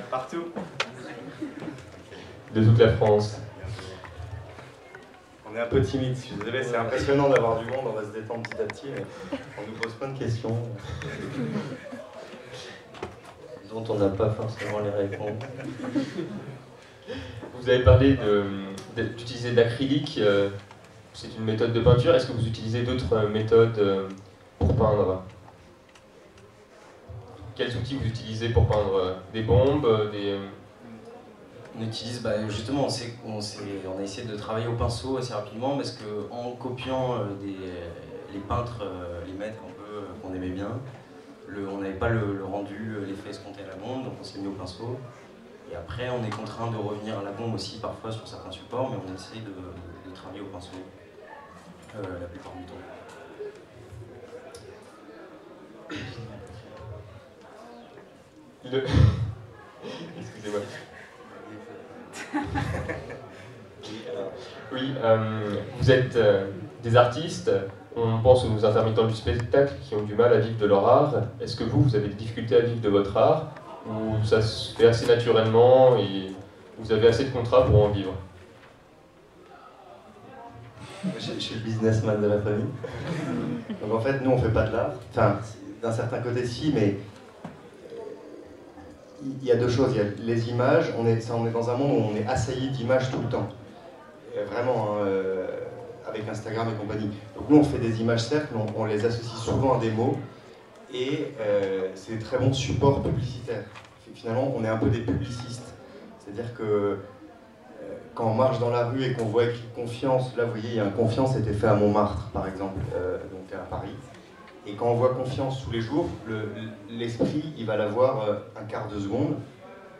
Partout. De toute la France. On est un peu timide, je suis désolé, c'est impressionnant d'avoir du monde, on va se détendre petit à petit, mais on nous pose plein de questions dont on n'a pas forcément les réponses. Vous avez parlé d'utiliser de l'acrylique, c'est une méthode de peinture. Est-ce que vous utilisez d'autres méthodes pour peindre? Quels outils vous utilisez pour peindre? Des bombes, On utilise, justement, on a essayé de travailler au pinceau assez rapidement parce qu'en copiant les peintres, les maîtres un peu qu'on aimait bien, on n'avait pas le rendu, l'effet escompté à la bombe, donc on s'est mis au pinceau. Et après, on est contraint de revenir à la bombe aussi parfois sur certains supports, mais on essaye de travailler au pinceau la plupart du temps. Excusez-moi. Oui, vous êtes des artistes, on pense aux intermittents du spectacle qui ont du mal à vivre de leur art. Est-ce que vous avez des difficultés à vivre de votre art, ou ça se fait assez naturellement et vous avez assez de contrats pour en vivre? Je suis le businessman de la famille. Donc en fait, nous on fait pas de l'art. Enfin, d'un certain côté si, mais il y a deux choses. Il y a les images, on est dans un monde où on est assailli d'images tout le temps. Vraiment, hein, avec Instagram et compagnie. Donc nous on fait des images certes, mais on les associe souvent à des mots. Et c'est des très bons supports publicitaires. Finalement, on est un peu des publicistes. C'est-à-dire que quand on marche dans la rue et qu'on voit écrit confiance, là vous voyez, il y a un confiance était fait à Montmartre par exemple, donc à Paris. Et quand on voit confiance tous les jours, l'esprit il va l'avoir un quart de seconde.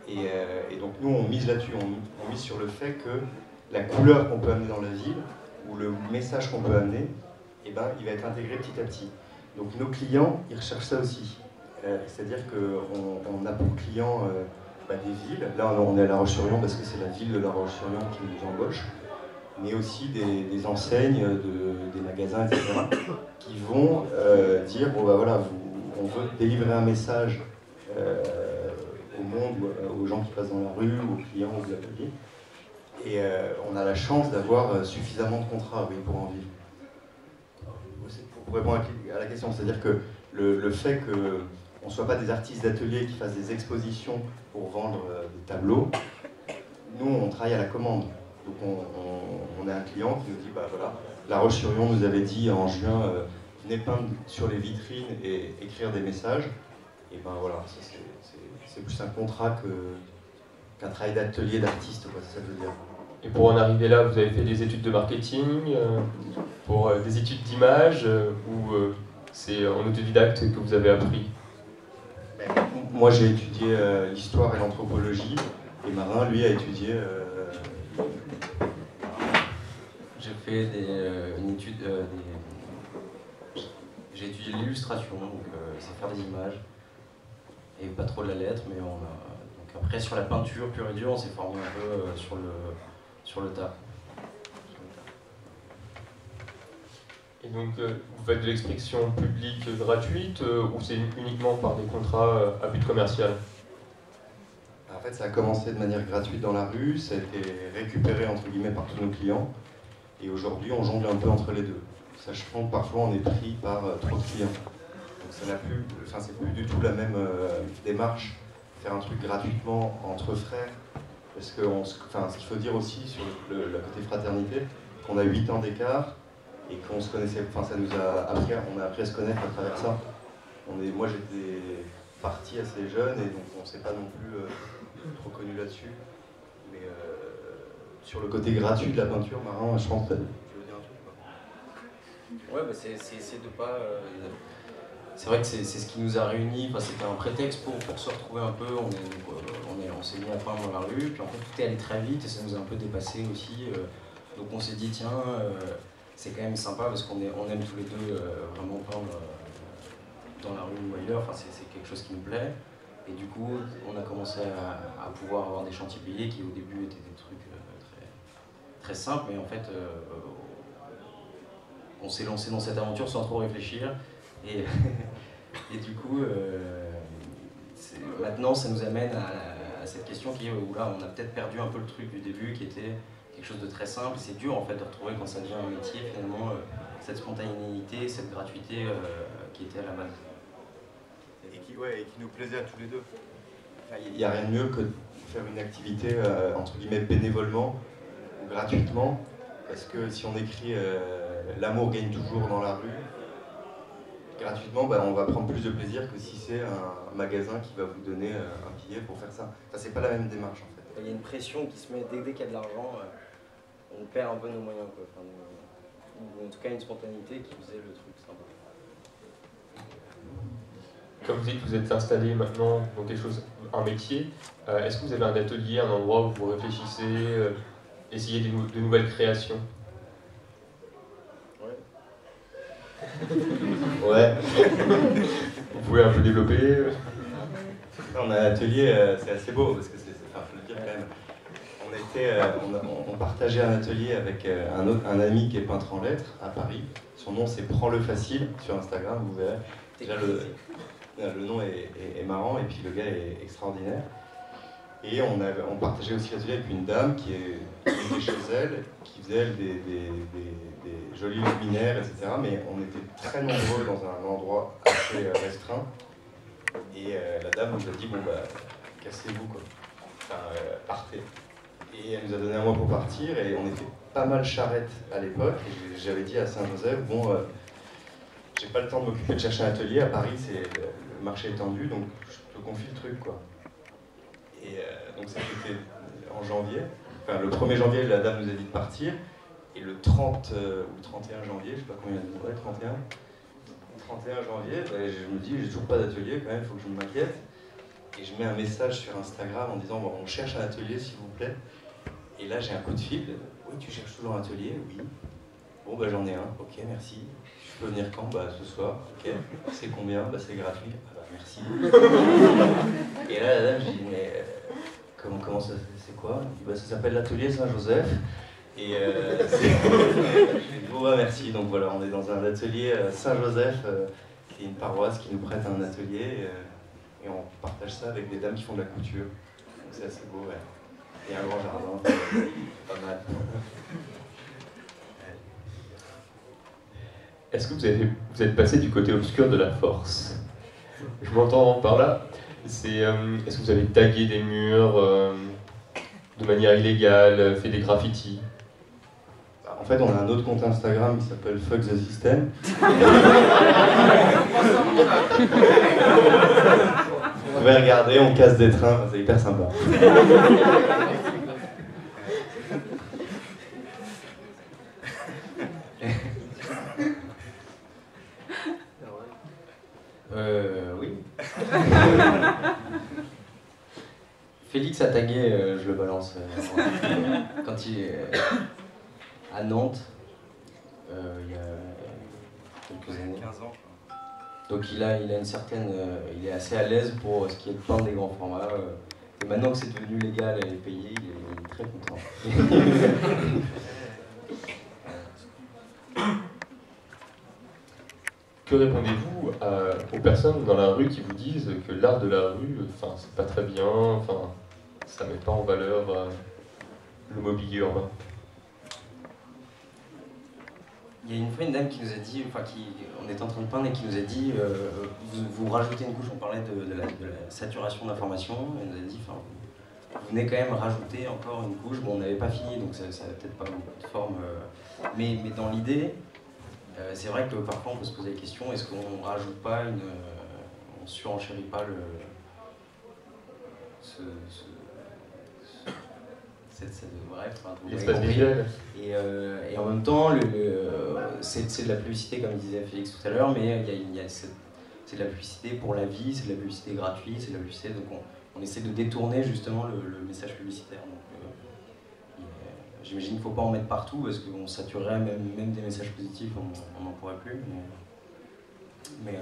Et donc nous on mise là-dessus, on mise sur le fait que la couleur qu'on peut amener dans la ville, ou le message qu'on peut amener, eh ben, il va être intégré petit à petit. Donc nos clients, ils recherchent ça aussi. C'est-à-dire qu'on a pour clients des villes. Là, on est à La Roche-sur-Yon parce que c'est la ville de La Roche-sur-Yon qui nous embauche. Mais aussi des enseignes, des magasins, etc. qui vont dire, bon bah voilà, on veut délivrer un message au monde, aux gens qui passent dans la rue, aux clients, aux ateliers. Et on a la chance d'avoir suffisamment de contrats, oui, pour en vivre. Pour répondre à la question, c'est-à-dire que le fait qu'on ne soit pas des artistes d'atelier qui fassent des expositions pour vendre des tableaux, nous on travaille à la commande. Donc on a un client qui nous dit, bah voilà, La Roche-sur-Yon nous avait dit en juin, venez peindre sur les vitrines et écrire des messages. Et ben voilà, c'est plus un contrat qu'un travail d'atelier d'artiste, quoi, c'est ça que je veux dire. Et pour en arriver là, vous avez fait des études de marketing, pour des études d'image, ou c'est en autodidacte que vous avez appris? Moi j'ai étudié l'histoire et l'anthropologie, et Marin lui a étudié... J'ai fait une étude, j'ai étudié l'illustration, donc c'est faire des images, et pas trop de la lettre, mais donc après sur la peinture pure et dure, on s'est formé un peu sur le tas. Et donc, vous faites de l'expression publique gratuite, ou c'est uniquement par des contrats à but commercial? En fait, ça a commencé de manière gratuite dans la rue, ça a été récupéré entre guillemets par tous nos clients, et aujourd'hui on jongle un peu entre les deux, sachant que parfois on est pris par trop de clients. Donc c'est plus du tout la même démarche, faire un truc gratuitement entre frères, parce que ce qu'il faut dire aussi sur le côté fraternité, qu'on a 8 ans d'écart, et qu'on se connaissait, on a appris à se connaître à travers ça. Moi j'étais parti assez jeune, et donc on ne s'est pas non plus trop connu là-dessus. Mais sur le côté gratuit de la peinture, Marin, je pense que tu veux dire un truc, quoi. Ouais, c'est de pas... c'est vrai que c'est ce qui nous a réunis, c'était un prétexte pour se retrouver un peu, on s'est mis à peindre dans la rue, puis en fait tout est allé très vite et ça nous a un peu dépassé aussi. Donc on s'est dit tiens, c'est quand même sympa parce qu'on aime tous les deux vraiment peindre dans la rue ou ailleurs, c'est quelque chose qui nous plaît. Et du coup, on a commencé à pouvoir avoir des chantiers payés qui au début étaient des trucs très simples, mais en fait, on s'est lancé dans cette aventure sans trop réfléchir. Et du coup, maintenant, ça nous amène à cette question qui est où là, on a peut-être perdu un peu le truc du début, qui était quelque chose de très simple. C'est dur en fait de retrouver quand ça devient un métier finalement cette spontanéité, cette gratuité qui était à la base. Et qui nous plaisait à tous les deux. Il n'y a rien de mieux que de faire une activité entre guillemets bénévolement ou gratuitement, parce que si on écrit l'amour gagne toujours dans la rue, gratuitement, on va prendre plus de plaisir que si c'est un magasin qui va vous donner un billet pour faire ça. Enfin, c'est pas la même démarche en fait. Il y a une pression qui se met dès qu'il y a de l'argent, on perd un peu nos moyens, quoi. Enfin, ou en tout cas une spontanéité qui faisait le truc sympa. Comme vous dites, vous êtes installé maintenant dans quelque chose, un métier. Est-ce que vous avez un atelier, un endroit où vous réfléchissez, essayez de nouvelles créations? Ouais. Vous pouvez un peu développer? On a un atelier, c'est assez beau parce que faut le dire quand même. On partageait un atelier avec un ami qui est peintre en lettres à Paris. Son nom c'est Prends le facile sur Instagram, vous verrez. Déjà, le nom est marrant et puis le gars est extraordinaire. Et on partageait aussi l'atelier avec une dame qui était chez elle, qui faisait elle, des jolis luminaires, etc. Mais on était très nombreux dans un endroit assez restreint. Et la dame nous a dit, cassez-vous quoi. Enfin, partez. Et elle nous a donné un mois pour partir et on était pas mal charrette à l'époque. Et j'avais dit à Saint-Joseph, j'ai pas le temps de m'occuper de chercher un atelier. À Paris, le marché est tendu, donc je te confie le truc quoi. Et donc ça c'était en janvier. Enfin, le 1er janvier, la dame nous a dit de partir. Et le 30 ou 31 janvier, je sais pas combien, 31 janvier, je me dis, j'ai toujours pas d'atelier quand même, il faut que je m'inquiète. Et je mets un message sur Instagram en disant, on cherche un atelier s'il vous plaît. Et là j'ai un coup de fil, oui tu cherches toujours un atelier, oui. Bon j'en ai un, ok merci. Je peux venir quand? Ce soir, ok. C'est combien? C'est gratuit, merci. Et là la dame, je dis, mais comment ça, c'est quoi? Elle dit, ça s'appelle l'atelier Saint-Joseph. Et merci. Donc voilà, on est dans un atelier Saint-Joseph, qui est une paroisse qui nous prête un atelier, et on partage ça avec des dames qui font de la couture. Donc c'est assez beau, ouais. Et un grand jardin, pas mal. Est-ce que vous êtes passé du côté obscur de la force? Je m'entends par là. Est-ce que vous avez tagué des murs de manière illégale, fait des graffitis? En fait, on a un autre compte Instagram qui s'appelle Fuck the System. Vous pouvez regarder, on casse des trains, c'est hyper sympa. Oui. Félix a tagué, je le balance, quand il est à Nantes, il y a quelques années. 15 ans, je crois. Donc il a une certaine, il est assez à l'aise pour ce qui est de peindre des grands formats. Et maintenant que c'est devenu légal et payé, il est très content. Que répondez-vous aux personnes dans la rue qui vous disent que l'art de la rue, c'est pas très bien, ça met pas en valeur le mobilier urbain? Il y a une fois une dame qui nous a dit, on était en train de peindre et qui nous a dit, vous rajoutez une couche, on parlait de la saturation d'informations, elle nous a dit, vous venez quand même rajouter encore une couche, on n'avait pas fini, donc ça n'a peut-être pas beaucoup de forme, mais dans l'idée, c'est vrai que parfois on peut se poser la question, est-ce qu'on rajoute pas on surenchérit pas l'espace visuel. Et en même temps, c'est de la publicité, comme disait Félix tout à l'heure, mais c'est de la publicité pour la vie, c'est de la publicité gratuite, c'est de la publicité, donc on essaie de détourner justement le message publicitaire. J'imagine qu'il ne faut pas en mettre partout, parce qu'on saturerait même des messages positifs, on n'en pourrait plus. Mais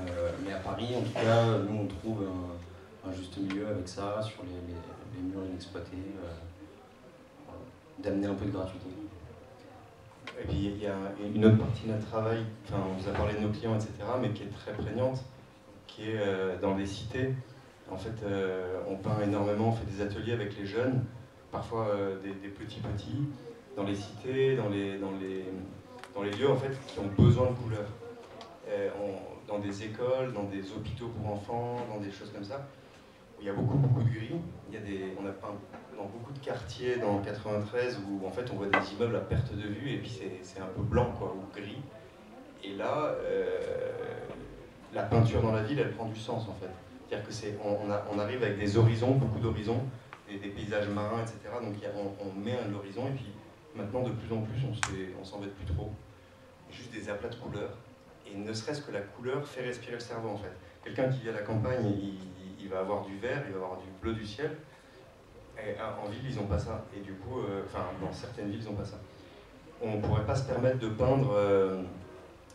à Paris, en tout cas, nous on trouve un juste milieu avec ça, sur les murs inexploités. D'amener un peu de gratuité. Et puis il y a une autre partie de notre travail, on vous a parlé de nos clients, etc., mais qui est très prégnante, qui est dans des cités. En fait, on peint énormément, on fait des ateliers avec les jeunes, parfois des petits, dans les cités, dans les lieux en fait, qui ont besoin de couleurs. Dans des écoles, dans des hôpitaux pour enfants, dans des choses comme ça, où il y a beaucoup de gris. On a peint dans beaucoup de quartiers dans le 93 où en fait on voit des immeubles à perte de vue et puis c'est un peu blanc quoi, ou gris. Et là, la peinture dans la ville, elle prend du sens en fait. C'est-à-dire que on arrive avec des horizons, beaucoup d'horizons, des paysages marins, etc. Donc on met un horizon et puis maintenant de plus en plus on s'embête plus trop. Juste des aplats de couleurs. Et ne serait-ce que la couleur fait respirer le cerveau en fait. Quelqu'un qui vit à la campagne, il va avoir du vert, il va avoir du bleu du ciel. Et en ville, ils n'ont pas ça. Et du coup, dans certaines villes, ils n'ont pas ça. On ne pourrait pas se permettre de peindre,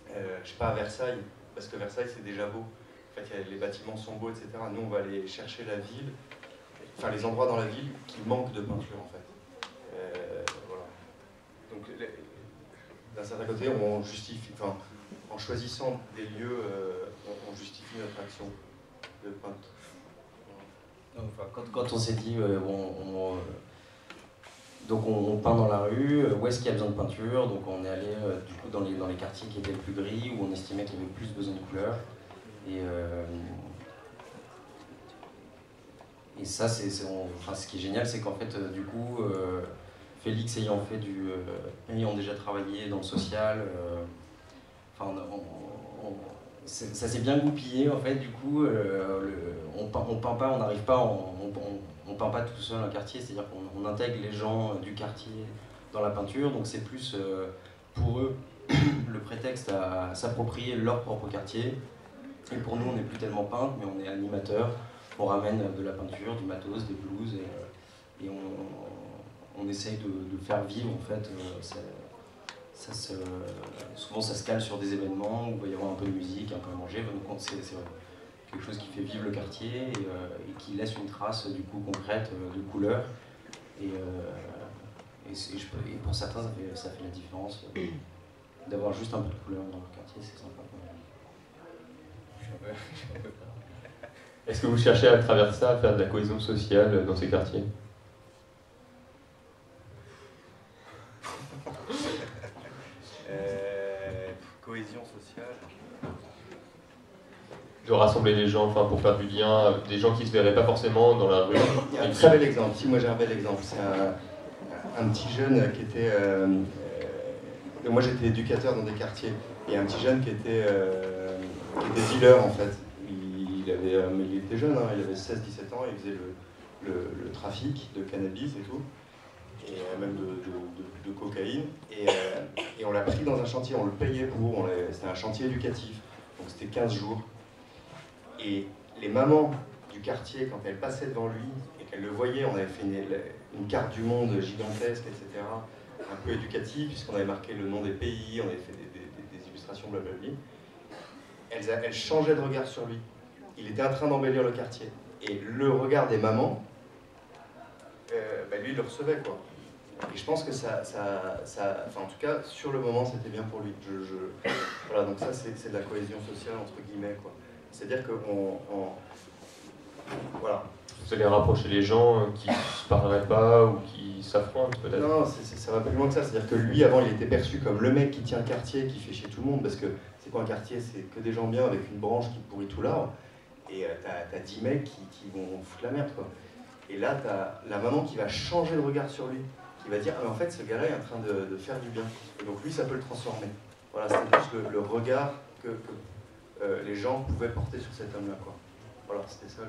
je sais pas, à Versailles, parce que Versailles, c'est déjà beau. En fait, les bâtiments sont beaux, etc. Nous, on va aller chercher la ville, les endroits dans la ville qui manquent de peinture, en fait. Voilà. Donc, d'un certain côté, on justifie, en choisissant des lieux, on justifie notre action de peintre. Quand on s'est dit, donc on peint dans la rue, où est-ce qu'il y a besoin de peinture? Donc on est allé du coup dans les quartiers qui étaient le plus gris, où on estimait qu'il y avait plus besoin de couleurs. Et ça, ce qui est génial, c'est qu'en fait, du coup, Félix ayant déjà travaillé dans le social, ça s'est bien goupillé en fait. Du coup, on peint pas, on n'arrive pas, on peint pas tout seul un quartier, c'est-à-dire qu'on intègre les gens du quartier dans la peinture, donc c'est plus pour eux le prétexte à s'approprier leur propre quartier. Et pour nous, on n'est plus tellement peintre, mais on est animateur. On ramène de la peinture, du matos, des blouses, et on essaye de faire vivre en fait. Souvent ça se cale sur des événements où il va y avoir un peu de musique, un peu à manger. Donc c'est quelque chose qui fait vivre le quartier et qui laisse une trace du coup concrète de couleur. Et pour certains, ça fait la différence d'avoir juste un peu de couleur dans le quartier, c'est sympa. Est-ce que vous cherchez à travers ça à faire de la cohésion sociale dans ces quartiers? Cohésion sociale. De rassembler les gens, pour faire du lien, des gens qui ne se verraient pas forcément dans la rue. Il y a un très bel exemple. Si, moi j'ai un bel exemple. C'est un petit jeune qui était. Moi j'étais éducateur dans des quartiers. Et un petit jeune qui était dealer en fait. Mais il était jeune, il avait 16-17 ans, il faisait le trafic de cannabis et tout. Et même de cocaïne, et on l'a pris dans un chantier, on le payait pour, c'était un chantier éducatif, donc c'était 15 jours. Et les mamans du quartier, quand elles passaient devant lui, et qu'elles le voyaient, on avait fait une carte du monde gigantesque, etc., un peu éducative, puisqu'on avait marqué le nom des pays, on avait fait des illustrations, blablabla. Elles changeaient de regard sur lui. Il était en train d'embellir le quartier. Et le regard des mamans, lui, il le recevait, quoi. Et je pense que en tout cas, sur le moment, c'était bien pour lui. Voilà, donc ça, c'est de la cohésion sociale, entre guillemets, quoi. C'est-à-dire que voilà. Vous allez rapprocher les gens qui ne se parleraient pas ou qui s'affrontent, peut-être? Non, ça va plus loin que ça. C'est-à-dire que lui, avant, il était perçu comme le mec qui tient le quartier, qui fait chier tout le monde, parce que c'est quoi un quartier? C'est que des gens bien avec une branche qui pourrit tout l'arbre. Et t'as 10 mecs qui vont foutre la merde, quoi. Et là, t'as la maman qui va changer le regard sur lui, qui va dire, ah, mais en fait, ce gars-là est en train de faire du bien. Et donc lui, ça peut le transformer. Voilà, c'était juste le regard que les gens pouvaient porter sur cet homme-là, quoi. Voilà, c'était ça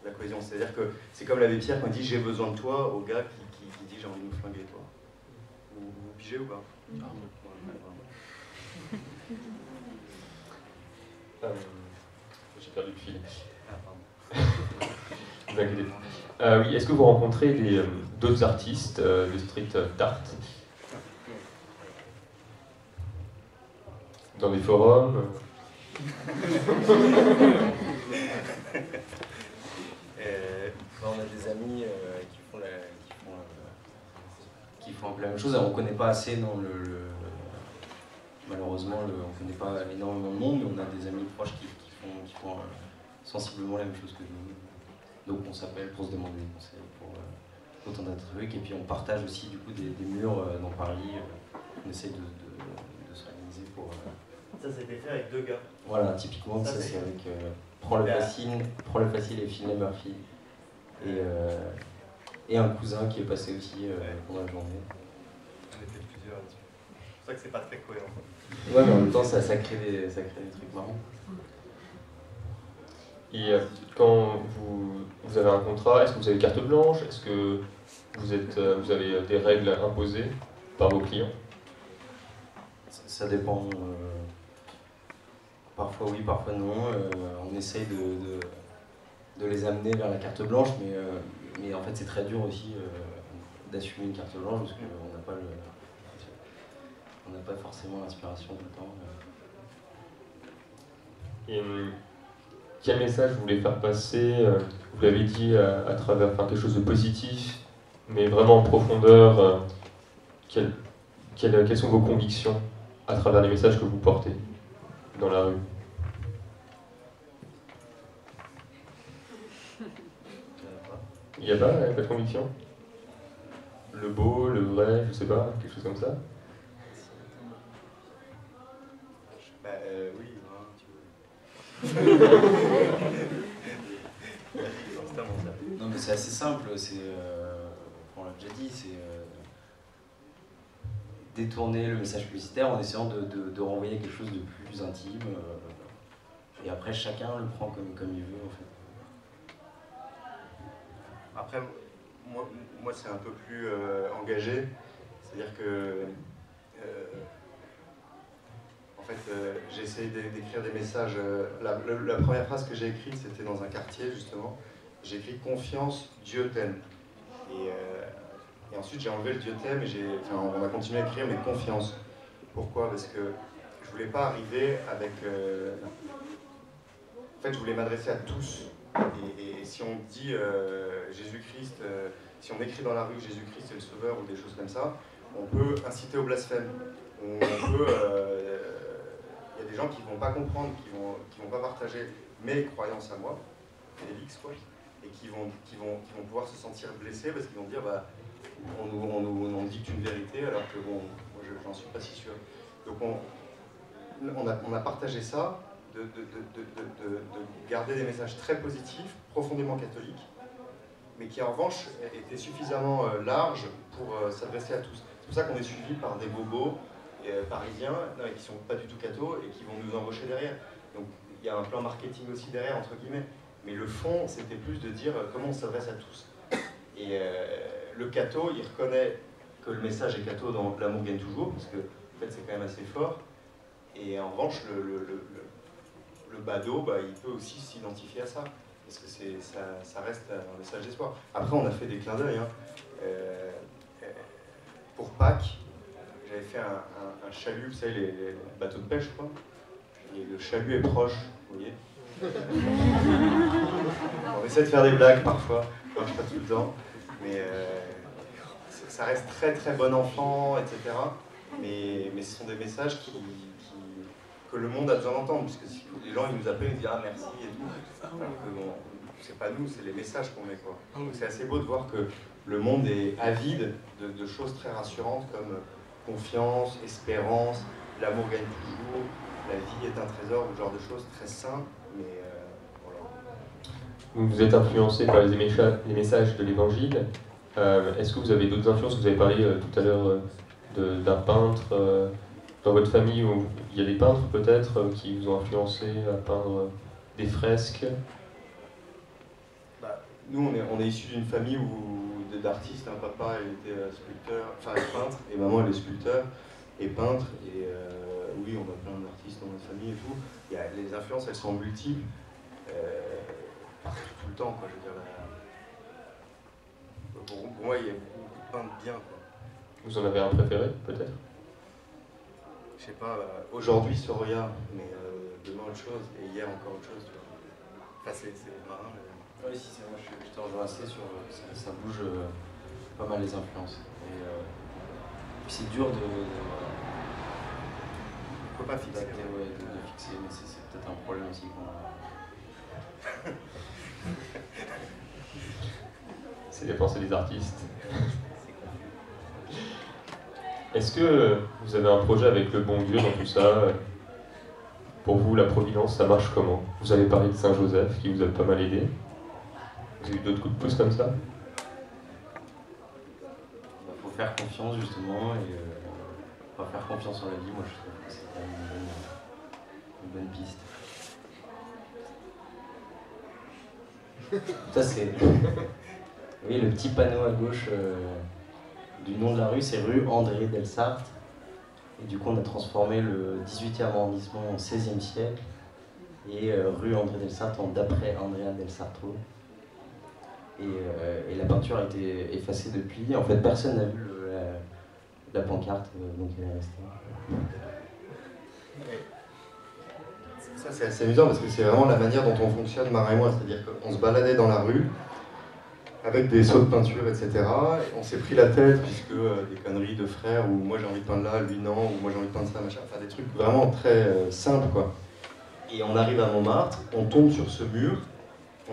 la cohésion. C'est-à-dire que c'est comme l'abbé Pierre quand il dit, j'ai besoin de toi, au gars qui dit, j'ai envie de nous flinguer, toi. Vous pigez ou pas? Non. J'ai perdu le fil. Vous inquiétez pas. Oui, est-ce que vous rencontrez d'autres artistes de street art dans des forums? On a des amis qui font un peu la même chose. Alors, on ne connaît pas assez malheureusement, on ne connaît pas énormément de monde, mais on a des amis proches qui font sensiblement la même chose que nous. Donc on s'appelle pour se demander des conseils pour autant d'autres trucs. Et puis on partage aussi du coup des murs dans Paris. On essaye de s'organiser pour... Ça c'était fait avec 2 gars. Voilà, typiquement ça c'est avec Prends le facile et Phil Murphy. Et un cousin qui est passé aussi pendant la journée. On était plusieurs là-dessus. C'est pour ça que c'est pas très cohérent. Ouais, mais en même temps ça crée des trucs marrants. Et quand vous avez un contrat, est-ce que vous avez carte blanche? Est-ce que vous avez des règles imposées par vos clients? Ça dépend. Parfois oui, parfois non. On essaye de les amener vers la carte blanche, mais en fait c'est très dur aussi d'assumer une carte blanche parce qu'on n'a pas forcément l'inspiration tout le temps. Et quel message vous voulez faire passer? Vous l'avez dit à travers quelque chose de positif, mais vraiment en profondeur. Quelles sont vos convictions à travers les messages que vous portez dans la rue? Il n'y a pas de conviction? Le beau, le vrai, je sais pas, quelque chose comme ça? Oui, tu veux. Non mais c'est assez simple, on l'a déjà dit, c'est détourner le message publicitaire en essayant de renvoyer quelque chose de plus intime. Et après chacun le prend comme il veut en fait. Après, moi c'est un peu plus engagé, c'est-à-dire que en fait j'ai essayé d'écrire des messages. La première phrase que j'ai écrite c'était dans un quartier justement. J'ai écrit confiance, Dieu t'aime. Et ensuite j'ai enlevé le Dieu t'aime et on a continué à écrire mais confiance. Pourquoi? Parce que je voulais pas arriver avec. En fait je voulais m'adresser à tous. Et si on dit Jésus-Christ, si on écrit dans la rue Jésus-Christ est le sauveur ou des choses comme ça, on peut inciter au blasphème. Il y a des gens qui ne vont pas comprendre, qui vont pas partager mes croyances à moi, Félix, quoi, et qui vont pouvoir se sentir blessés parce qu'ils vont dire on nous dicte une vérité alors que bon, moi j'en suis pas si sûr. Donc on a partagé ça. De garder des messages très positifs, profondément catholiques, mais qui en revanche étaient suffisamment larges pour s'adresser à tous. C'est pour ça qu'on est suivi par des bobos parisiens qui ne sont pas du tout cathos et qui vont nous embaucher derrière. Donc il y a un plan marketing aussi derrière, entre guillemets. Mais le fond, c'était plus de dire comment on s'adresse à tous. Et le catho, il reconnaît que le message est catho dans L'amour gagne toujours, parce que en fait, c'est quand même assez fort. Et en revanche, le badaud, il peut aussi s'identifier à ça, parce que ça reste un message d'espoir. Après, on a fait des clins d'œil. Pour Pâques, j'avais fait un chalut, vous savez, les bateaux de pêche, quoi. Et le chalut est proche, vous voyez. On essaie de faire des blagues parfois, pas tout le temps, mais ça reste très très bon enfant, etc. Mais ce sont des messages que le monde a besoin d'entendre, puisque si les gens ils nous appellent, ils disent ah merci et tout, alors que bon, c'est pas nous, c'est les messages qu'on met, quoi. Donc c'est assez beau de voir que le monde est avide de choses très rassurantes comme confiance, espérance, l'amour gagne toujours, la vie est un trésor, ou ce genre de choses très simples, mais voilà. Vous êtes influencé par les messages de l'Évangile. Est-ce que vous avez d'autres influences? Vous avez parlé tout à l'heure d'un peintre. Dans votre famille, où il y a des peintres peut-être qui vous ont influencé à peindre des fresques? Nous, on est issus d'une famille d'artistes. Papa il était sculpteur, enfin peintre, et maman elle est sculpteur et peintre. Et oui, on a plein d'artistes dans notre famille et tout. Les influences, elles sont multiples, partout, tout le temps, quoi. Je veux dire, pour moi, il y a beaucoup de peintres bien, quoi. Vous en avez un préféré, peut-être? Je sais pas, aujourd'hui Soroya, mais demain autre chose, et hier encore autre chose, tu vois. Enfin, c'est marrant. Oui, si, moi je te rejoins assez sur. Ça bouge pas mal les influences. Et puis c'est dur de. Faut pas fixer. De fixer, mais c'est peut-être un problème aussi qu'on a. C'est dépenser des artistes. Est-ce que vous avez un projet avec le bon Dieu dans tout ça? Pour vous, la Providence, ça marche comment? Vous avez parlé de Saint-Joseph, qui vous a pas mal aidé. Vous avez eu d'autres coups de pouce comme ça? Il faut faire confiance, justement, et pas faire confiance en la vie. Moi, je trouve que c'est quand même une bonne piste. Ça, c'est... Oui, le petit panneau à gauche du nom de la rue, c'est rue André Delsarte. Et du coup, on a transformé le 18e arrondissement au XVIe siècle et rue André Delsarte en d'après Andrea del Sarto. Et la peinture a été effacée depuis. En fait, personne n'a vu la pancarte, donc elle est restée. Ça, c'est assez amusant parce que c'est vraiment la manière dont on fonctionne, Marin et moi. C'est-à-dire qu'on se baladait dans la rue avec des seaux de peinture, etc. Et on s'est pris la tête puisque des conneries de frères où moi j'ai envie de peindre là, lui non, ou moi j'ai envie de peindre ça, machin. Enfin, des trucs vraiment très simples, quoi. Et on arrive à Montmartre, on tombe sur ce mur,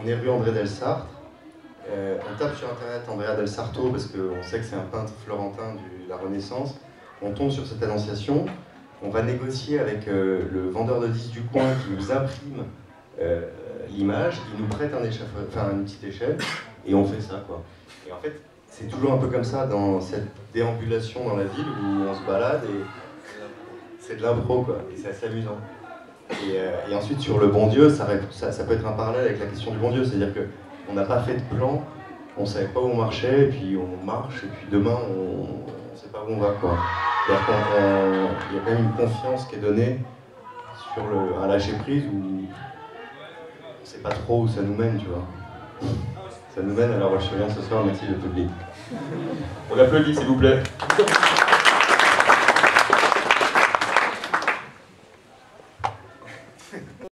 on est rue André Delsarte, on tape sur internet Andrea del Sarto parce qu'on sait que c'est un peintre florentin de la Renaissance. On tombe sur cette annonciation, on va négocier avec le vendeur de disques du coin qui nous imprime l'image, il nous prête une petite échelle et on fait ça, quoi. Et en fait, c'est toujours un peu comme ça dans cette déambulation dans la ville où on se balade et c'est de l'impro, quoi. Et c'est assez amusant. Et ensuite sur le bon Dieu, ça peut être un parallèle avec la question du bon Dieu, c'est-à-dire qu'on n'a pas fait de plan, on ne savait pas où on marchait, et puis on marche, et puis demain on ne sait pas où on va, quoi. C'est-à-dire qu'il y a quand même une confiance qui est donnée sur un lâcher-prise où on ne sait pas trop où ça nous mène, tu vois. Ça nous mène à la Roche-sur-Yon ce soir, merci le public. On applaudit s'il vous plaît.